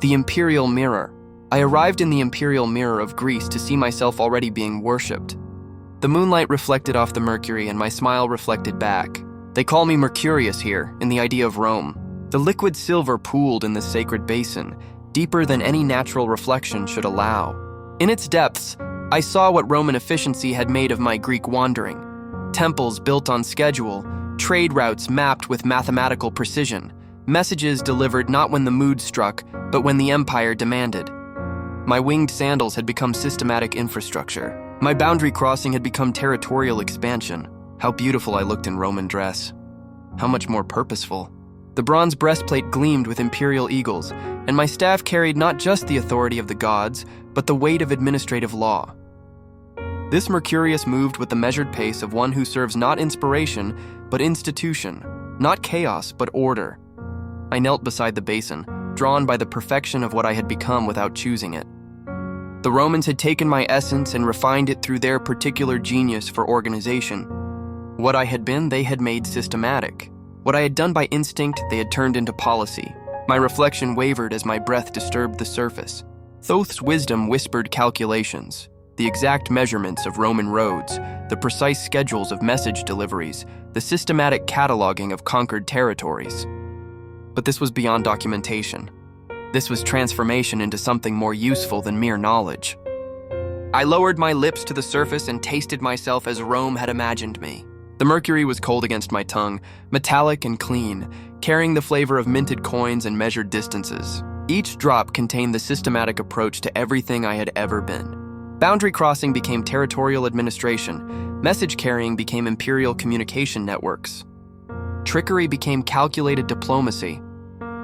The Imperial Mirror. I arrived in the Imperial Mirror of Greece to see myself already being worshipped. The moonlight reflected off the Mercury and my smile reflected back. They call me Mercurius here, in the idea of Rome. The liquid silver pooled in the sacred basin, deeper than any natural reflection should allow. In its depths, I saw what Roman efficiency had made of my Greek wandering. Temples built on schedule, trade routes mapped with mathematical precision, messages delivered not when the mood struck, but when the empire demanded. My winged sandals had become systematic infrastructure. My boundary crossing had become territorial expansion. How beautiful I looked in Roman dress. How much more purposeful. The bronze breastplate gleamed with imperial eagles, and my staff carried not just the authority of the gods, but the weight of administrative law. This Mercurius moved with the measured pace of one who serves not inspiration, but institution, not chaos, but order. I knelt beside the basin, drawn by the perfection of what I had become without choosing it. The Romans had taken my essence and refined it through their particular genius for organization. What I had been, they had made systematic. What I had done by instinct, they had turned into policy. My reflection wavered as my breath disturbed the surface. Thoth's wisdom whispered calculations, the exact measurements of Roman roads, the precise schedules of message deliveries, the systematic cataloging of conquered territories. But this was beyond documentation. This was transformation into something more useful than mere knowledge. I lowered my lips to the surface and tasted myself as Rome had imagined me. The mercury was cold against my tongue, metallic and clean, carrying the flavor of minted coins and measured distances. Each drop contained the systematic approach to everything I had ever been. Boundary crossing became territorial administration. Message carrying became imperial communication networks. Trickery became calculated diplomacy.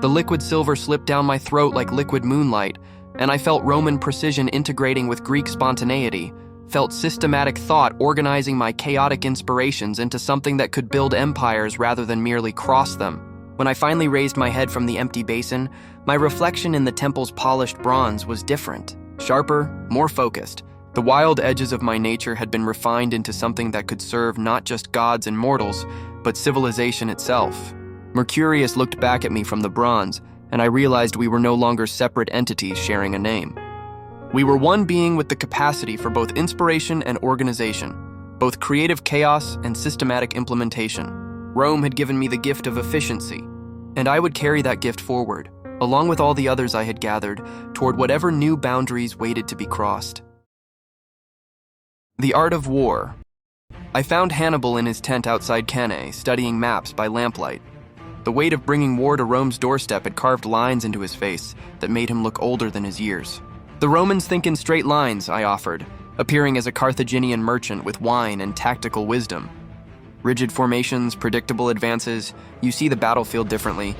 The liquid silver slipped down my throat like liquid moonlight, and I felt Roman precision integrating with Greek spontaneity, felt systematic thought organizing my chaotic inspirations into something that could build empires rather than merely cross them. When I finally raised my head from the empty basin, my reflection in the temple's polished bronze was different, sharper, more focused. The wild edges of my nature had been refined into something that could serve not just gods and mortals, but civilization itself. Mercurius looked back at me from the bronze, and I realized we were no longer separate entities sharing a name. We were one being with the capacity for both inspiration and organization, both creative chaos and systematic implementation. Rome had given me the gift of efficiency, and I would carry that gift forward, along with all the others I had gathered, toward whatever new boundaries waited to be crossed. The Art of War. I found Hannibal in his tent outside Cannae, studying maps by lamplight. The weight of bringing war to Rome's doorstep had carved lines into his face that made him look older than his years. The Romans think in straight lines, I offered, appearing as a Carthaginian merchant with wine and tactical wisdom. Rigid formations, predictable advances, you see the battlefield differently.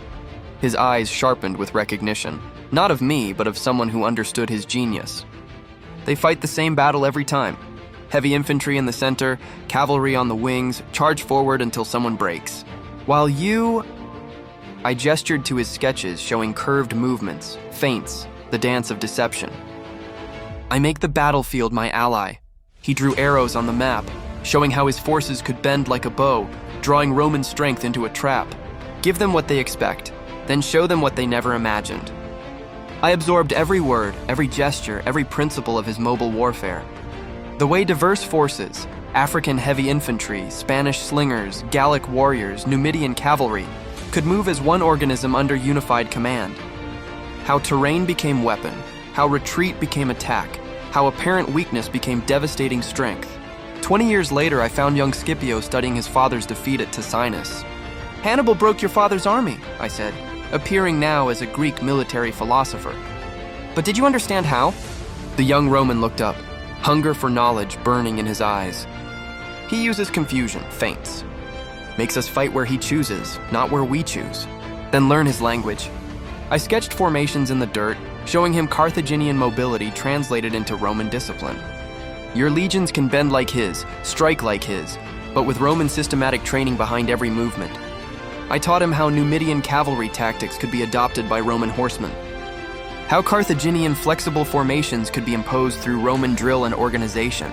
His eyes sharpened with recognition, not of me, but of someone who understood his genius. They fight the same battle every time. Heavy infantry in the center, cavalry on the wings, charge forward until someone breaks. While you... I gestured to his sketches showing curved movements, feints, the dance of deception. I make the battlefield my ally. He drew arrows on the map, showing how his forces could bend like a bow, drawing Roman strength into a trap. Give them what they expect, then show them what they never imagined. I absorbed every word, every gesture, every principle of his mobile warfare. The way diverse forces, African heavy infantry, Spanish slingers, Gallic warriors, Numidian cavalry, could move as one organism under unified command. How terrain became weapon, how retreat became attack, how apparent weakness became devastating strength. 20 years later, I found young Scipio studying his father's defeat at Ticinus. Hannibal broke your father's army, I said, appearing now as a Greek military philosopher. But did you understand how? The young Roman looked up, hunger for knowledge burning in his eyes. He uses confusion, feints. Makes us fight where he chooses, not where we choose. Then learn his language. I sketched formations in the dirt, showing him Carthaginian mobility translated into Roman discipline. Your legions can bend like his, strike like his, but with Roman systematic training behind every movement. I taught him how Numidian cavalry tactics could be adopted by Roman horsemen. How Carthaginian flexible formations could be imposed through Roman drill and organization.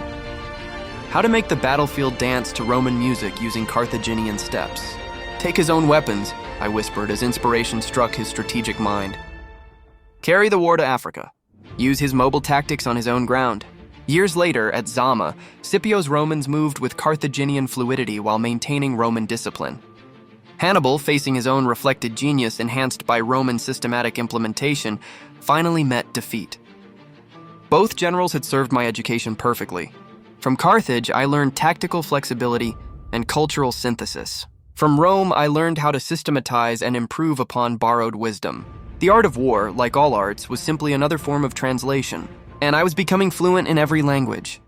How to make the battlefield dance to Roman music using Carthaginian steps. Take his own weapons, I whispered as inspiration struck his strategic mind. Carry the war to Africa. Use his mobile tactics on his own ground. Years later, at Zama, Scipio's Romans moved with Carthaginian fluidity while maintaining Roman discipline. Hannibal, facing his own reflected genius enhanced by Roman systematic implementation, finally met defeat. Both generals had served my education perfectly. From Carthage, I learned tactical flexibility and cultural synthesis. From Rome, I learned how to systematize and improve upon borrowed wisdom. The art of war, like all arts, was simply another form of translation, and I was becoming fluent in every language.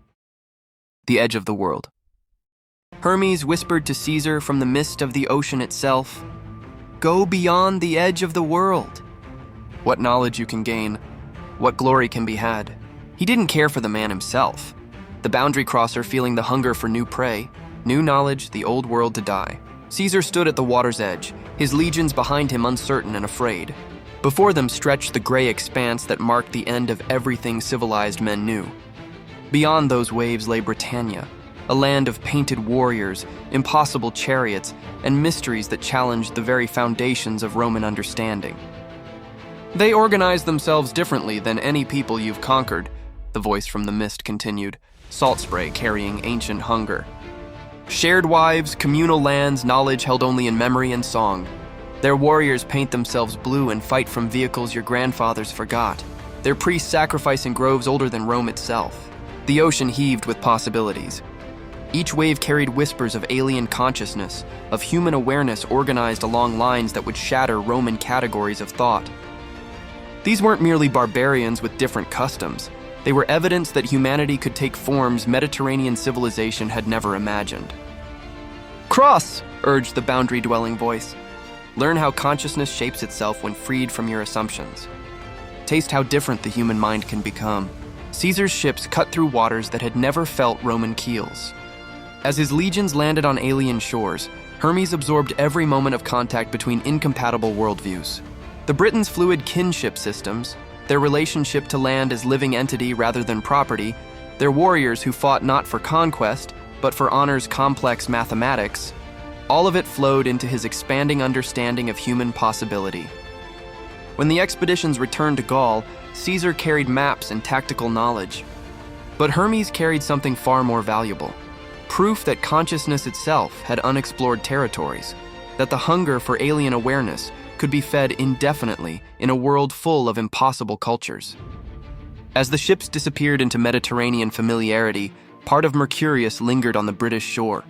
The edge of the world. Hermes whispered to Caesar from the mist of the ocean itself, "Go beyond the edge of the world." What knowledge you can gain, what glory can be had. He didn't care for the man himself, the boundary crosser feeling the hunger for new prey, new knowledge, the old world to die. Caesar stood at the water's edge, his legions behind him uncertain and afraid. Before them stretched the gray expanse that marked the end of everything civilized men knew. Beyond those waves lay Britannia, a land of painted warriors, impossible chariots, and mysteries that challenged the very foundations of Roman understanding. They organized themselves differently than any people you've conquered, the voice from the mist continued, salt spray carrying ancient hunger. Shared wives, communal lands, knowledge held only in memory and song. Their warriors paint themselves blue and fight from vehicles your grandfathers forgot. Their priests sacrifice in groves older than Rome itself. The ocean heaved with possibilities. Each wave carried whispers of alien consciousness, of human awareness organized along lines that would shatter Roman categories of thought. These weren't merely barbarians with different customs. They were evidence that humanity could take forms Mediterranean civilization had never imagined. "Cross!" urged the boundary-dwelling voice. "Learn how consciousness shapes itself when freed from your assumptions. Taste how different the human mind can become." Caesar's ships cut through waters that had never felt Roman keels. As his legions landed on alien shores, Hermes absorbed every moment of contact between incompatible worldviews. The Britons' fluid kinship systems, their relationship to land as living entity rather than property, their warriors who fought not for conquest, but for honor's complex mathematics, all of it flowed into his expanding understanding of human possibility. When the expeditions returned to Gaul, Caesar carried maps and tactical knowledge. But Hermes carried something far more valuable. Proof that consciousness itself had unexplored territories, that the hunger for alien awareness could be fed indefinitely in a world full of impossible cultures. As the ships disappeared into Mediterranean familiarity, part of Mercurius lingered on the British shore.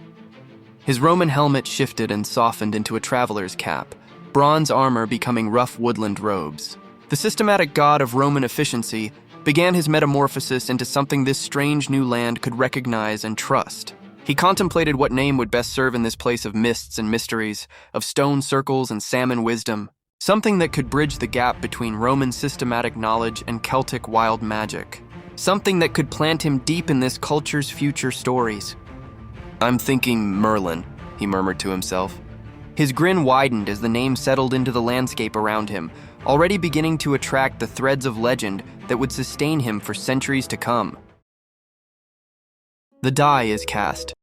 His Roman helmet shifted and softened into a traveler's cap, bronze armor becoming rough woodland robes. The systematic god of Roman efficiency began his metamorphosis into something this strange new land could recognize and trust. He contemplated what name would best serve in this place of mists and mysteries, of stone circles and salmon wisdom, something that could bridge the gap between Roman systematic knowledge and Celtic wild magic, something that could plant him deep in this culture's future stories. "I'm thinking Merlin," he murmured to himself. His grin widened as the name settled into the landscape around him, already beginning to attract the threads of legend that would sustain him for centuries to come. The die is cast.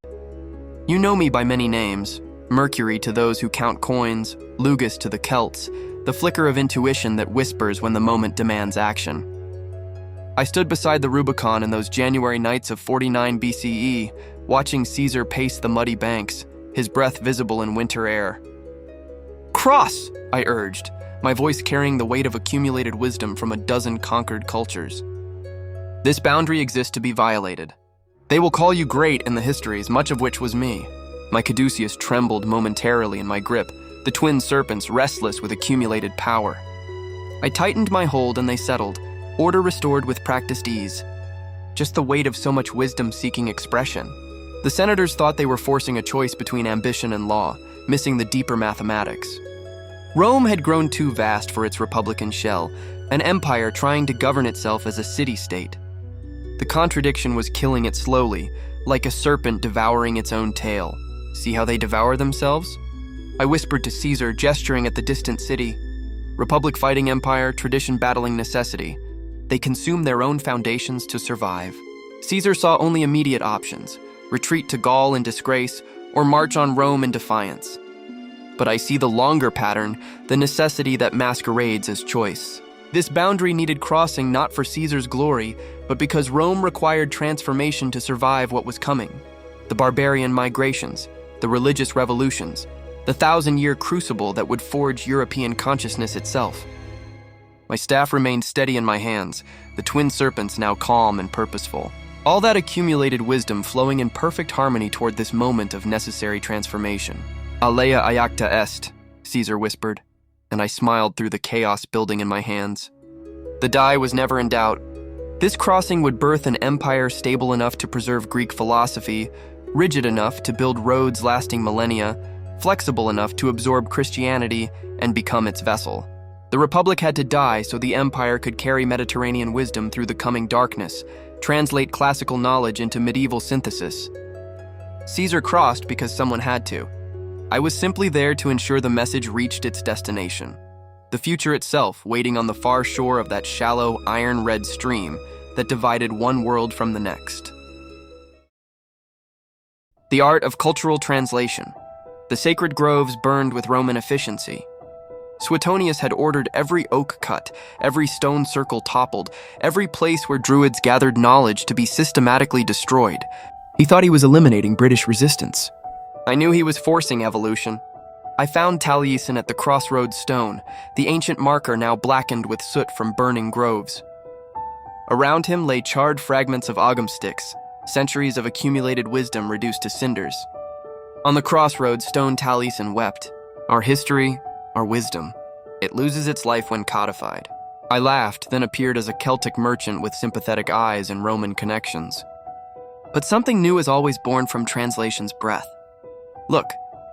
You know me by many names, Mercury to those who count coins, Lugus to the Celts, the flicker of intuition that whispers when the moment demands action. I stood beside the Rubicon in those January nights of 49 BCE, watching Caesar pace the muddy banks, his breath visible in winter air. "Cross!" I urged, my voice carrying the weight of accumulated wisdom from a dozen conquered cultures. "This boundary exists to be violated. They will call you great in the histories, much of which was me." My caduceus trembled momentarily in my grip, the twin serpents restless with accumulated power. I tightened my hold and they settled, order restored with practiced ease. Just the weight of so much wisdom-seeking expression. The senators thought they were forcing a choice between ambition and law, missing the deeper mathematics. Rome had grown too vast for its republican shell, an empire trying to govern itself as a city-state. The contradiction was killing it slowly, like a serpent devouring its own tail. See how they devour themselves? I whispered to Caesar, gesturing at the distant city. Republic fighting empire, tradition battling necessity. They consume their own foundations to survive. Caesar saw only immediate options: retreat to Gaul in disgrace, or march on Rome in defiance. But I see the longer pattern, the necessity that masquerades as choice. This boundary needed crossing not for Caesar's glory, but because Rome required transformation to survive what was coming. The barbarian migrations, the religious revolutions, the 1,000-year crucible that would forge European consciousness itself. My staff remained steady in my hands, the twin serpents now calm and purposeful. All that accumulated wisdom flowing in perfect harmony toward this moment of necessary transformation. Alea iacta est, Caesar whispered, and I smiled through the chaos building in my hands. The die was never in doubt. This crossing would birth an empire stable enough to preserve Greek philosophy, rigid enough to build roads lasting millennia, flexible enough to absorb Christianity and become its vessel. The Republic had to die so the empire could carry Mediterranean wisdom through the coming darkness, translate classical knowledge into medieval synthesis. Caesar crossed because someone had to. I was simply there to ensure the message reached its destination. The future itself waiting on the far shore of that shallow, iron-red stream that divided one world from the next. The art of cultural translation. The sacred groves burned with Roman efficiency. Suetonius had ordered every oak cut, every stone circle toppled, every place where druids gathered knowledge to be systematically destroyed. He thought he was eliminating British resistance. I knew he was forcing evolution. I found Taliesin at the crossroads stone, the ancient marker now blackened with soot from burning groves. Around him lay charred fragments of ogham sticks, centuries of accumulated wisdom reduced to cinders. On the crossroads, stone Taliesin wept. Our history, our wisdom. It loses its life when codified. I laughed, then appeared as a Celtic merchant with sympathetic eyes and Roman connections. But something new is always born from translation's breath. Look,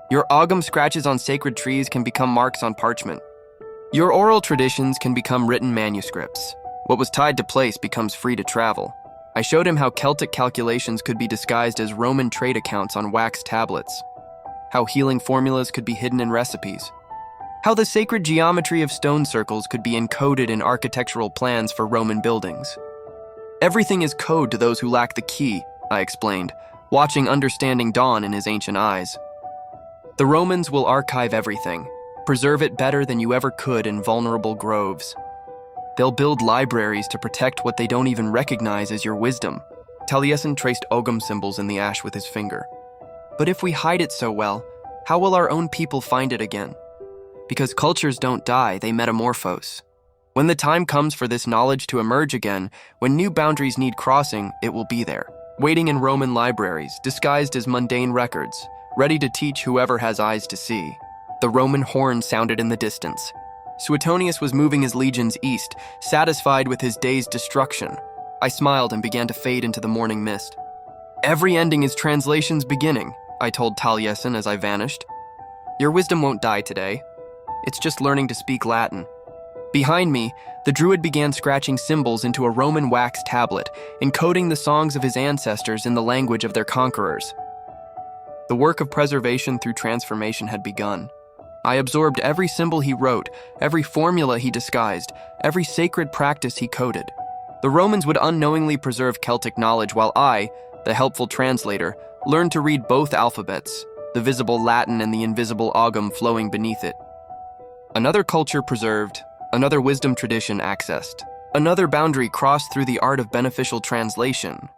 your ogham scratches on sacred trees can become marks on parchment. Your oral traditions can become written manuscripts. What was tied to place becomes free to travel. I showed him how Celtic calculations could be disguised as Roman trade accounts on wax tablets, how healing formulas could be hidden in recipes, how the sacred geometry of stone circles could be encoded in architectural plans for Roman buildings. Everything is code to those who lack the key, I explained, watching understanding dawn in his ancient eyes. The Romans will archive everything, preserve it better than you ever could in vulnerable groves. They'll build libraries to protect what they don't even recognize as your wisdom. Taliesin traced ogham symbols in the ash with his finger. But if we hide it so well, how will our own people find it again? Because cultures don't die, they metamorphose. When the time comes for this knowledge to emerge again, when new boundaries need crossing, it will be there, waiting in Roman libraries, disguised as mundane records, ready to teach whoever has eyes to see. The Roman horn sounded in the distance. Suetonius was moving his legions east, satisfied with his day's destruction. I smiled and began to fade into the morning mist. Every ending is translation's beginning, I told Taliesin as I vanished. Your wisdom won't die today. It's just learning to speak Latin. Behind me, the druid began scratching symbols into a Roman wax tablet, encoding the songs of his ancestors in the language of their conquerors. The work of preservation through transformation had begun. I absorbed every symbol he wrote, every formula he disguised, every sacred practice he coded. The Romans would unknowingly preserve Celtic knowledge while I, the helpful translator, learned to read both alphabets, the visible Latin and the invisible ogham flowing beneath it. Another culture preserved, another wisdom tradition accessed, another boundary crossed through the art of beneficial translation.